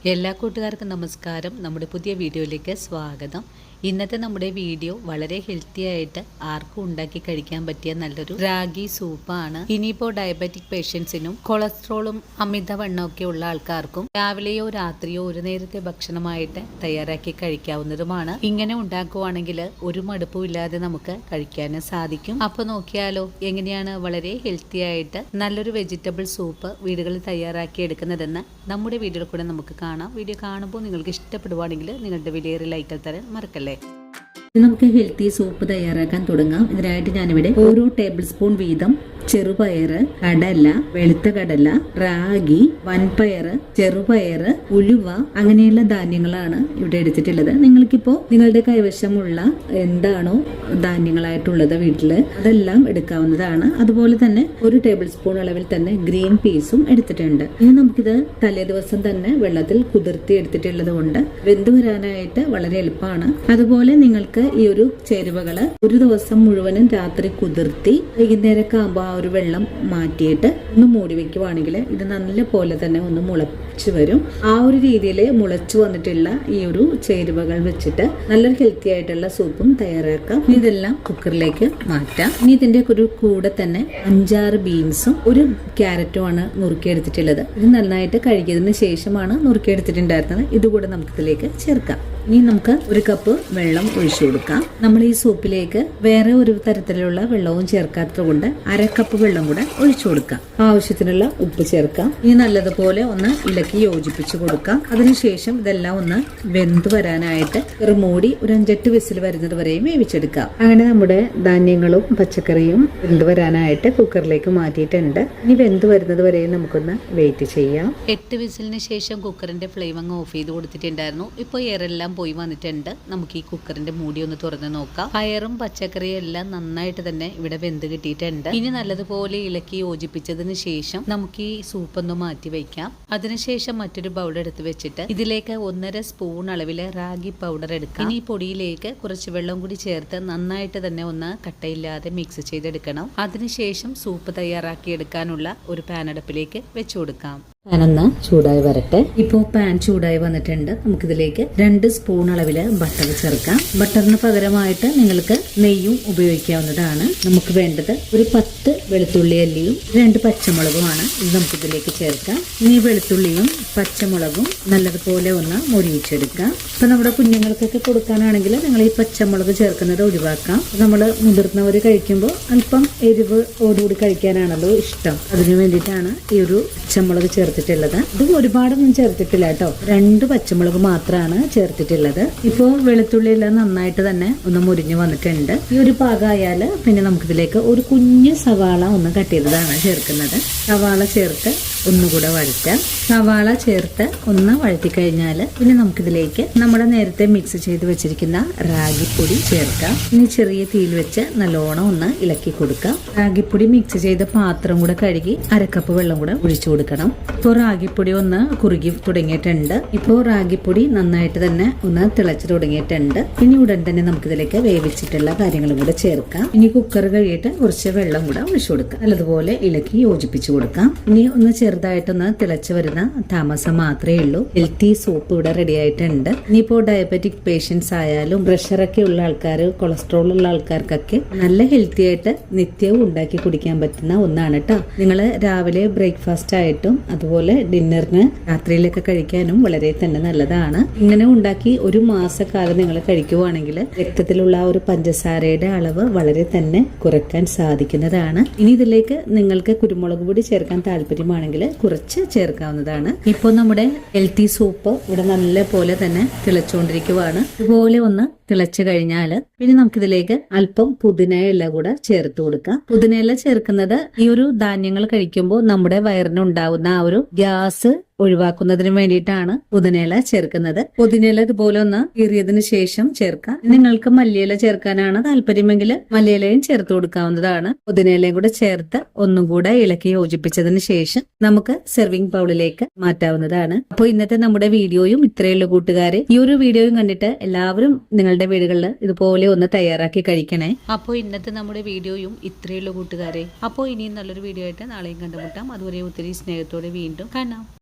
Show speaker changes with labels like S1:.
S1: എല്ലാ കൂട്ടുകാർക്കും നമസ്കാരം. നമ്മുടെ പുതിയ വീഡിയോയിലേക്ക് സ്വാഗതം. ഇന്നത്തെ നമ്മുടെ വീഡിയോ വളരെ ഹെൽത്തി ആയിട്ട് ആർക്കും ഉണ്ടാക്കി കഴിക്കാൻ പറ്റിയ നല്ലൊരു റാഗി സൂപ്പാണ്. ഇനിയിപ്പോൾ ഡയബറ്റിക് പേഷ്യൻസിനും കൊളസ്ട്രോളും അമിതവണ്ണമൊക്കെ ഉള്ള ആൾക്കാർക്കും രാവിലെയോ രാത്രിയോ ഒരു നേരത്തെ ഭക്ഷണമായിട്ട് തയ്യാറാക്കി കഴിക്കാവുന്നതുമാണ്. ഇങ്ങനെ ഉണ്ടാക്കുവാണെങ്കിൽ ഒരു മടുപ്പും ഇല്ലാതെ നമുക്ക് കഴിക്കാനും സാധിക്കും. അപ്പോൾ നോക്കിയാലോ എങ്ങനെയാണ് വളരെ ഹെൽത്തി ആയിട്ട് നല്ലൊരു വെജിറ്റബിൾ സൂപ്പ് വീടുകളിൽ തയ്യാറാക്കി എടുക്കുന്നതെന്ന് നമ്മുടെ വീഡിയോയിൽ കൂടെ നമുക്ക് കാണാം. വീഡിയോ കാണുമ്പോൾ നിങ്ങൾക്ക് ഇഷ്ടപ്പെടുവാണെങ്കിൽ നിങ്ങളുടെ വിലയേറിയ ലൈക്കിൽ തരാൻ മറക്കല്ലേ.
S2: നമുക്ക് ഹെൽത്തി സൂപ്പ് തയ്യാറാക്കാൻ തുടങ്ങാം. ഇതിനായിട്ട് ഞാനിവിടെ ഓരോ ടേബിൾ സ്പൂൺ വീതം ചെറുപയർ, കടല, വെളുത്ത കടല, റാഗി, വൻപയർ, ചെറുപയർ, ഉലുവ അങ്ങനെയുള്ള ധാന്യങ്ങളാണ് ഇവിടെ എടുത്തിട്ടുള്ളത്. നിങ്ങൾക്കിപ്പോൾ നിങ്ങളുടെ കൈവശമുള്ള എന്താണോ ധാന്യങ്ങളായിട്ടുള്ളത് വീട്ടില് അതെല്ലാം എടുക്കാവുന്നതാണ്. അതുപോലെ തന്നെ ഒരു ടേബിൾ സ്പൂൺ അളവിൽ തന്നെ ഗ്രീൻ പീസും എടുത്തിട്ടുണ്ട്. ഇനി നമുക്കിത് തലേ ദിവസം തന്നെ വെള്ളത്തിൽ കുതിർത്തി എടുത്തിട്ടുള്ളത് കൊണ്ട് വെന്തു വരാനായിട്ട് വളരെ എളുപ്പമാണ്. അതുപോലെ നിങ്ങൾക്ക് ഈ ഒരു ചേരുവകള് ഒരു ദിവസം മുഴുവനും രാത്രി കുതിർത്തി വൈകുന്നേരമൊക്കെ ആകുമ്പോൾ ആ ഒരു വെള്ളം മാറ്റിയിട്ട് ഒന്ന് മൂടി വെക്കുവാണെങ്കിൽ ഇത് നല്ല പോലെ തന്നെ ഒന്ന് മുളച്ചു വരും. ആ ഒരു രീതിയിൽ മുളച്ചു വന്നിട്ടുള്ള ഈ ഒരു ചേരുവകൾ വെച്ചിട്ട് നല്ലൊരു ഹെൽത്തി ആയിട്ടുള്ള സൂപ്പും തയ്യാറാക്കാം. ഇതെല്ലാം കുക്കറിലേക്ക് മാറ്റാം. ഇനി ഇതിന്റെ ഒരു കൂടെ തന്നെ 5-6 ബീൻസും ഒരു ക്യാരറ്റും ആണ് നുറുക്കിയെടുത്തിട്ടുള്ളത്. ഇത് നന്നായിട്ട് കഴുകിയതിന് ശേഷമാണ് നുറുക്കിയെടുത്തിട്ടുണ്ടായിരുന്നത്. ഇതുകൂടെ നമുക്കിതിലേക്ക് ചേർക്കാം. ഇനി നമുക്ക് 1 കപ്പ് വെള്ളം ഒഴിച്ചു കൊടുക്കാം. നമ്മൾ ഈ സൂപ്പിലേക്ക് വേറെ ഒരു തരത്തിലുള്ള വെള്ളവും ചേർക്കാത്തത് കൊണ്ട് 1/2 കപ്പ് വെള്ളം കൂടെ ഒഴിച്ചു കൊടുക്കാം. ആവശ്യത്തിനുള്ള ഉപ്പ് ചേർക്കാം. ഇനി നല്ലതുപോലെ ഒന്ന് ഇളക്കി യോജിപ്പിച്ചു കൊടുക്കാം. അതിനുശേഷം ഇതെല്ലാം ഒന്ന് വെന്ത് വരാനായിട്ട് ഒരു മൂടി ഒരു 5-8 വിസിൽ വരുന്നത് വരെയും വേവിച്ചെടുക്കാം. അങ്ങനെ നമ്മുടെ ധാന്യങ്ങളും പച്ചക്കറിയും വെന്ത് വരാനായിട്ട് കുക്കറിലേക്ക് മാറ്റിയിട്ടുണ്ട്. ഇനി വെന്ത് വരുന്നത് വരെയും നമുക്കൊന്ന് വെയിറ്റ് ചെയ്യാം.
S1: 8 വിസിലിന് ശേഷം കുക്കറിന്റെ ഫ്ലെയിം അങ്ങ് ഓഫ് ചെയ്ത് കൊടുത്തിട്ടുണ്ടായിരുന്നു. ഇപ്പോൾ എയറെല്ലാം പോയി വന്നിട്ടുണ്ട്. നമുക്ക് ഈ കുക്കറിന്റെ മൂടി ഒന്ന് തുറന്ന് നോക്കാം. പയറും പച്ചക്കറിയും എല്ലാം നന്നായിട്ട് തന്നെ ഇവിടെ വെന്ത് കിട്ടിയിട്ടുണ്ട്. ഇനി നല്ലതുപോലെ ഇളക്കി യോജിപ്പിച്ചതിന് ശേഷം നമുക്ക് ഈ സൂപ്പ് ഒന്ന് മാറ്റി വെക്കാം. അതിനുശേഷം മറ്റൊരു ബൗൾ എടുത്ത് വെച്ചിട്ട് ഇതിലേക്ക് 1.5 സ്പൂൺ അളവില് റാഗി പൗഡർ എടുക്കാം. ഇനി ഈ പൊടിയിലേക്ക് കുറച്ച് വെള്ളം കൂടി ചേർത്ത് നന്നായിട്ട് തന്നെ ഒന്ന് കട്ടയില്ലാതെ മിക്സ് ചെയ്തെടുക്കണം. അതിനുശേഷം സൂപ്പ് തയ്യാറാക്കി എടുക്കാനുള്ള ഒരു പാൻ അടുപ്പിലേക്ക് വെച്ചു കൊടുക്കാം.
S2: പാൻ ഒന്ന് ചൂടായി വരട്ടെ. ഇപ്പോൾ പാൻ ചൂടായി വന്നിട്ടുണ്ട്. നമുക്കിതിലേക്ക് 2 സ്പൂൺ അളവില് ബട്ടർ ചേർക്കാം. ബട്ടറിന് പകരമായിട്ട് നിങ്ങൾക്ക് നെയ്യും ഉപയോഗിക്കാവുന്നതാണ്. നമുക്ക് വേണ്ടത് ഒരു 10 വെളുത്തുള്ളി അല്ലിയും 2 പച്ചമുളകുമാണ്. ഇത് നമുക്കിതിലേക്ക് ചേർക്കാം. ഇനി വെളുത്തുള്ളിയും പച്ചമുളകും നല്ലതുപോലെ ഒന്ന് മൊരിയിച്ചെടുക്കാം. ഇപ്പൊ നമ്മുടെ കുഞ്ഞുങ്ങൾക്കൊക്കെ കൊടുക്കാനാണെങ്കിൽ നിങ്ങൾ ഈ പച്ചമുളക് ചേർക്കുന്നത് ഒഴിവാക്കാം. നമ്മൾ മുതിർന്നവർ കഴിക്കുമ്പോൾ അല്പം എരിവോടുകൂടി കഴിക്കാനാണല്ലോ ഇഷ്ടം. അതിനു വേണ്ടിയിട്ടാണ് ഈ ഒരു പച്ചമുളക് ചേർത്തിട്ടുള്ളത്. ഇത് ഒരുപാടൊന്നും ചേർത്തിട്ടില്ല കേട്ടോ. 2 പച്ചമുളക് മാത്രമാണ് ചേർത്തിട്ടുള്ളത്. ഇപ്പോൾ വെളുത്തുള്ളി എല്ലാം നന്നായിട്ട് തന്നെ ഒന്ന് മുരിഞ്ഞു വന്നിട്ടുണ്ട്. ഈ ഒരു പാകമായാൽ പിന്നെ നമുക്കിതിലേക്ക് ഒരു കുഞ്ഞ് സവാള ഒന്ന് കട്ട് ചെയ്തതാണ് ചേർക്കുന്നത്. സവാള ചേർത്ത് ഒന്നുകൂടെ വഴറ്റാം. സവാള ചേർത്ത് ഒന്ന് വഴറ്റി കഴിഞ്ഞാൽ പിന്നെ നമുക്കിതിലേക്ക് നമ്മുടെ നേരത്തെ മിക്സ് ചെയ്ത് വെച്ചിരിക്കുന്ന റാഗിപ്പൊടി ചേർക്കാം. ഇനി ചെറിയ തീയിൽ വെച്ച് നല്ലോണം ഒന്ന് ഇളക്കി കൊടുക്കാം. റാഗിപ്പൊടി മിക്സ് ചെയ്ത പാത്രം കൂടെ കഴുകി 1/2 കപ്പ് വെള്ളം കൂടെ ഒഴിച്ചു കൊടുക്കണം. ഇപ്പോൾ റാഗിപ്പൊടി ഒന്ന് കുറുകി തുടങ്ങിയിട്ടുണ്ട്. ഇപ്പോൾ റാഗിപ്പൊടി നന്നായിട്ട് തന്നെ ഒന്ന് തിളച്ചു തുടങ്ങിയിട്ടുണ്ട്. ഇനി ഉടൻ തന്നെ നമുക്കിതിലേക്ക് വേവിച്ചിട്ടുള്ള കാര്യങ്ങളും കൂടെ ചേർക്കാം. ഇനി കുക്കർ കഴിയിട്ട് കുറച്ച് വെള്ളം കൂടെ ഒഴിച്ചു കൊടുക്കാം. നല്ലതുപോലെ ഇളക്കി യോജിപ്പിച്ചു കൊടുക്കാം. ഇനി ഒന്ന് ചെറുതായിട്ടൊന്ന് തിളച്ചു വരുന്ന താമസം മാത്രമേ ഉള്ളൂ. ഹെൽത്തി സൂപ്പ് ഇവിടെ റെഡി ആയിട്ടുണ്ട്. ഇനിയിപ്പോൾ ഡയബറ്റിക് പേഷ്യൻസ് ആയാലും പ്രഷറൊക്കെ ഉള്ള ആൾക്കാർ, കൊളസ്ട്രോൾ ഉള്ള ആൾക്കാർക്കൊക്കെ നല്ല ഹെൽത്തി ആയിട്ട് നിത്യവും ഉണ്ടാക്കി കുടിക്കാൻ പറ്റുന്ന ഒന്നാണ് കേട്ടോ. നിങ്ങൾ രാവിലെ ബ്രേക്ക്ഫാസ്റ്റ് ആയിട്ടും അതുപോലെ ഡിന്നറിന് രാത്രിയിലൊക്കെ കഴിക്കാനും വളരെ തന്നെ നല്ലതാണ്. ഇങ്ങനെ ഉണ്ടാക്കി ഒരു മാസക്കാലം നിങ്ങൾ കഴിക്കുവാണെങ്കിൽ രക്തത്തിലുള്ള ഒരു പഞ്ചസാരയുടെ അളവ് വളരെ തന്നെ കുറയ്ക്കാൻ സാധിക്കുന്നതാണ്. ഇനി ഇതിലേക്ക് നിങ്ങൾക്ക് കുരുമുളക് പൊടി ചേർക്കാൻ താല്പര്യമാണെങ്കിൽ കുറച്ച് ചേർക്കാവുന്നതാണ്. ഇപ്പോൾ നമ്മുടെ ഹെൽത്തി സൂപ്പ് ഇവിടെ നല്ല പോലെ തന്നെ തിളച്ചുകൊണ്ടിരിക്കുവാണ്. ഇതുപോലെ ഒന്ന് തിളച്ചു കഴിഞ്ഞാൽ പിന്നെ നമുക്കിതിലേക്ക് അല്പം പുതിനയില കൂടെ ചേർത്ത് കൊടുക്കാം. പുതിനയില ചേർക്കുന്നത് ഈ ഒരു ധാന്യങ്ങൾ കഴിക്കുമ്പോൾ നമ്മുടെ വയറിനുണ്ടാവുന്ന ആ ഒരു ഗ്യാസ് ഒഴിവാക്കുന്നതിന് വേണ്ടിയിട്ടാണ് പുതിനയില ചേർക്കുന്നത്. പുതിനയില ഇതുപോലെ ഒന്ന് കീറിയതിനു ശേഷം ചേർക്കാം. നിങ്ങൾക്ക് മല്ലിയില ചേർക്കാനാണ് താല്പര്യമെങ്കിൽ മല്ലിയിലയും ചേർത്ത് കൊടുക്കാവുന്നതാണ്. പുതിനയിലയും കൂടെ ചേർത്ത് ഒന്നും കൂടെ ഇളക്കി യോജിപ്പിച്ചതിന് ശേഷം നമുക്ക് സെർവിംഗ് ബൗളിലേക്ക് മാറ്റാവുന്നതാണ്. അപ്പോൾ ഇന്നത്തെ നമ്മുടെ വീഡിയോയും ഇത്രയുള്ള കൂട്ടുകാരെ, ഈ ഒരു വീഡിയോയും കണ്ടിട്ട് എല്ലാവരും നിങ്ങളുടെ വീടുകളിൽ ഇതുപോലെ ഒന്ന് തയ്യാറാക്കി കഴിക്കണേ.
S1: അപ്പോൾ ഇന്നത്തെ നമ്മുടെ വീഡിയോയും ഇത്രയുള്ള കൂട്ടുകാരെ. അപ്പോൾ ഇനിയും നല്ലൊരു വീഡിയോ ആയിട്ട് നാളെയും കണ്ടുമുട്ടാം. അതുവരെ ഒത്തിരി സ്നേഹത്തോടെ വീണ്ടും കാണാം.